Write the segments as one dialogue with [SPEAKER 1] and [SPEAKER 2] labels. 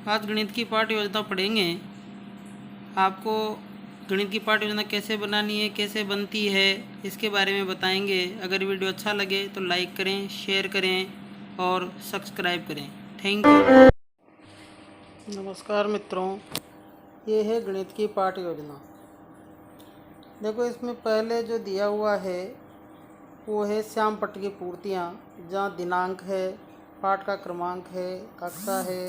[SPEAKER 1] आज गणित की पाठ योजना पढ़ेंगे। आपको गणित की पाठ योजना कैसे बनानी है, कैसे बनती है, इसके बारे में बताएंगे। अगर वीडियो अच्छा लगे तो लाइक करें, शेयर करें और सब्सक्राइब करें। Thank you. नमस्कार मित्रों, ये है गणित की पाठ योजना। देखो, इसमें पहले जो दिया हुआ है वो है श्याम पट्ट की पूर्तियाँ, जहाँ दिनांक है, पाठ का क्रमांक है, कक्षा है,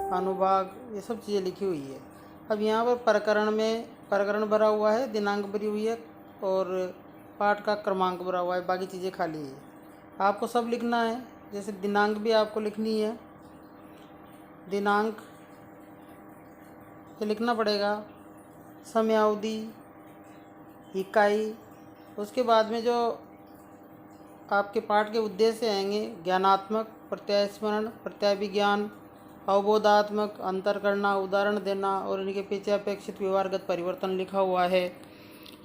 [SPEAKER 1] अनुभाग, ये सब चीज़ें लिखी हुई है। अब यहाँ पर प्रकरण भरा हुआ है, दिनांक भरी हुई है और पाठ का क्रमांक भरा हुआ है, बाकी चीज़ें खाली है। आपको सब लिखना है। जैसे दिनांक भी आपको लिखनी है, दिनांक ये लिखना पड़ेगा, समयावधि, इकाई। उसके बाद में जो आपके पाठ के उद्देश्य आएंगे, ज्ञानात्मक, प्रत्यय स्मरण, प्रत्यय विज्ञान, अवबोधात्मक, अंतर करना, उदाहरण देना और इनके पीछे अपेक्षित व्यवहारगत परिवर्तन लिखा हुआ है।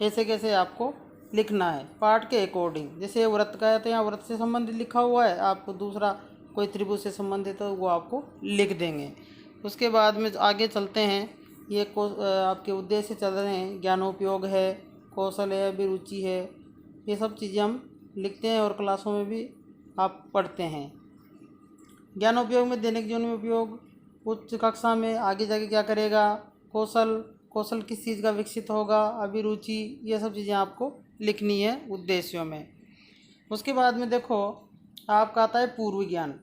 [SPEAKER 1] ऐसे कैसे आपको लिखना है पाठ के अकॉर्डिंग। जैसे व्रत का है तो यहाँ व्रत से संबंधित लिखा हुआ है, आपको दूसरा कोई त्रिभुज से संबंधित है तो वो आपको लिख देंगे। उसके बाद में आगे चलते हैं। ये आपके उद्देश्य चल रहे हैं, ज्ञानोपयोग है, कौशल है, अभिरुचि है, ये सब चीज़ें हम लिखते हैं और क्लासों में भी आप पढ़ते हैं। ज्ञानोपयोग में दैनिक जीवन में उपयोग, उच्च कक्षा में आगे जाके क्या करेगा, कौशल किस चीज़ का विकसित होगा, अभिरुचि, ये सब चीज़ें आपको लिखनी है उद्देश्यों में। उसके बाद में देखो, आपका आता है पूर्व ज्ञान,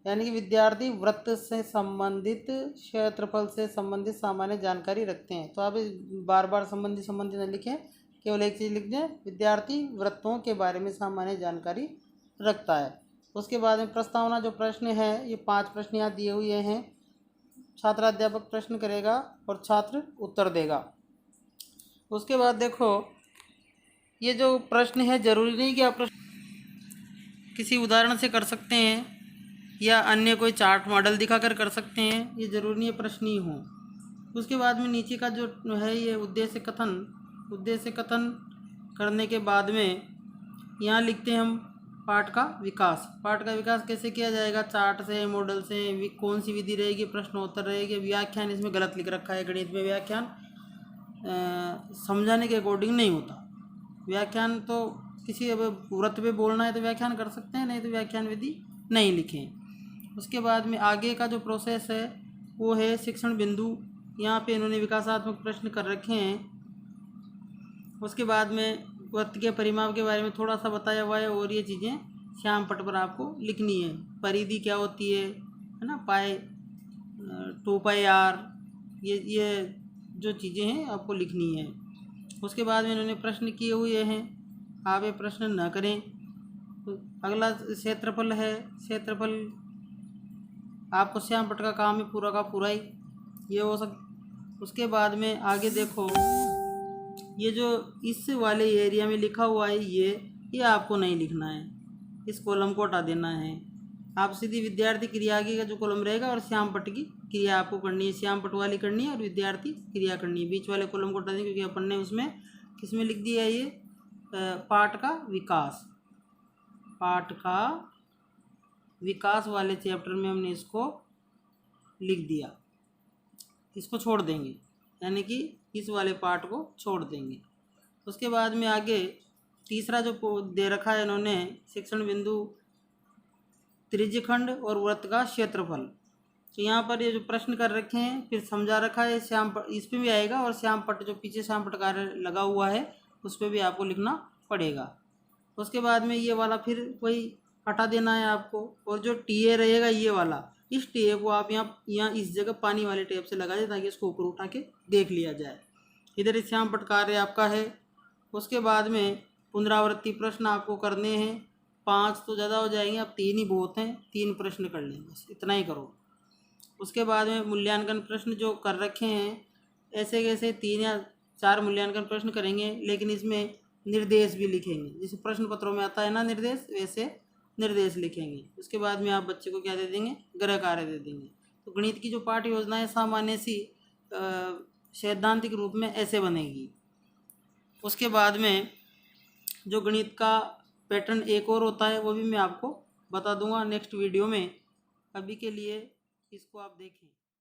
[SPEAKER 1] यानी कि विद्यार्थी वृत्त से संबंधित, क्षेत्रफल से संबंधित सामान्य जानकारी रखते हैं। तो आप बार बार संबंधित न लिखें, केवल एक चीज़ लिख दें, विद्यार्थी वृत्तों के बारे में सामान्य जानकारी रखता है। उसके बाद में प्रस्तावना, जो प्रश्न है, ये 5 प्रश्न यहाँ दिए हुए हैं। छात्र अध्यापक प्रश्न करेगा और छात्र उत्तर देगा। उसके बाद देखो, ये जो प्रश्न है, जरूरी नहीं कि आप प्रश्न किसी उदाहरण से कर सकते हैं या अन्य कोई चार्ट मॉडल दिखाकर कर सकते हैं, ये ज़रूरी नहीं है प्रश्न ही हो। उसके बाद में नीचे का जो है, ये उद्देश्य कथन करने के बाद में यहाँ लिखते हैं हम पाठ का विकास कैसे किया जाएगा, चार्ट से, मॉडल से, कौन सी विधि रहेगी, प्रश्नोत्तर रहेगी। व्याख्यान इसमें गलत लिख रखा है, गणित में व्याख्यान समझाने के अकॉर्डिंग नहीं होता। व्याख्यान तो किसी अब व्रत पे बोलना है तो व्याख्यान कर सकते हैं, नहीं तो व्याख्यान विधि नहीं लिखें। उसके बाद में आगे का जो प्रोसेस है वो है शिक्षण बिंदु। यहाँ पे इन्होंने विकासात्मक प्रश्न कर रखे हैं। उसके बाद में वृत्त के परिमाप के बारे में थोड़ा सा बताया हुआ है और ये चीज़ें श्याम पट्ट पर आपको लिखनी है। परिधि क्या होती है ना, पाई 2πr, ये जो चीज़ें हैं आपको लिखनी है। उसके बाद में इन्होंने प्रश्न किए हुए हैं, आप ये प्रश्न न करें। तो अगला क्षेत्रफल है। क्षेत्रफल आपको श्याम पट्ट का काम है पूरा का पूरा ही, ये हो उसके बाद में आगे देखो, ये जो इस वाले एरिया में लिखा हुआ है, ये आपको नहीं लिखना है, इस कॉलम को हटा देना है। आप सीधी विद्यार्थी क्रिया आगे का जो कॉलम रहेगा और श्याम पट्ट की क्रिया आपको करनी है, श्याम पट्ट वाली करनी है और विद्यार्थी क्रिया करनी है। बीच वाले कॉलम को हटा दें, क्योंकि अपन ने उसमें किस में लिख दिया है, ये पाठ का विकास वाले चैप्टर में हमने इसको लिख दिया। इसको छोड़ देंगे, यानी कि इस वाले पार्ट को छोड़ देंगे। उसके बाद में आगे तीसरा जो दे रखा है इन्होंने, शिक्षण बिंदु, त्रिज्यखंड और वृत्त का क्षेत्रफल। तो यहाँ पर ये जो प्रश्न कर रखे हैं, फिर समझा रखा है श्याम पट्ट, इस पर भी आएगा और श्याम पट्ट जो पीछे श्याम पट्ट कार्य लगा हुआ है उस पर भी आपको लिखना पड़ेगा। उसके बाद में ये वाला फिर वही हटा देना है आपको, और जो टीए रहेगा ये वाला, इस टीए को आप यहाँ इस जगह पानी वाले टेप से लगा दें ताकि इसको ऊपर उठा के देख लिया जाए। इधर इस श्याम पट्ट कार्य आपका है। उसके बाद में पुनरावृत्ति प्रश्न आपको करने हैं। 5 तो ज़्यादा हो जाएंगे, अब 3 ही बहुत हैं, 3 प्रश्न कर लें, बस इतना ही करो। उसके बाद में मूल्यांकन प्रश्न जो कर रखे हैं, ऐसे कैसे 3 या 4 मूल्यांकन प्रश्न करेंगे, लेकिन इसमें निर्देश भी लिखेंगे। जैसे प्रश्न पत्रों में आता है ना निर्देश, वैसे निर्देश लिखेंगे। उसके बाद में आप बच्चे को क्या दे देंगे, गृह कार्य दे देंगे। तो गणित की जो पाठ्य योजना है सामान्य सी सैद्धांतिक रूप में ऐसे बनेगी। उसके बाद में जो गणित का पैटर्न एक और होता है वो भी मैं आपको बता दूंगा नेक्स्ट वीडियो में। अभी के लिए इसको आप देखें।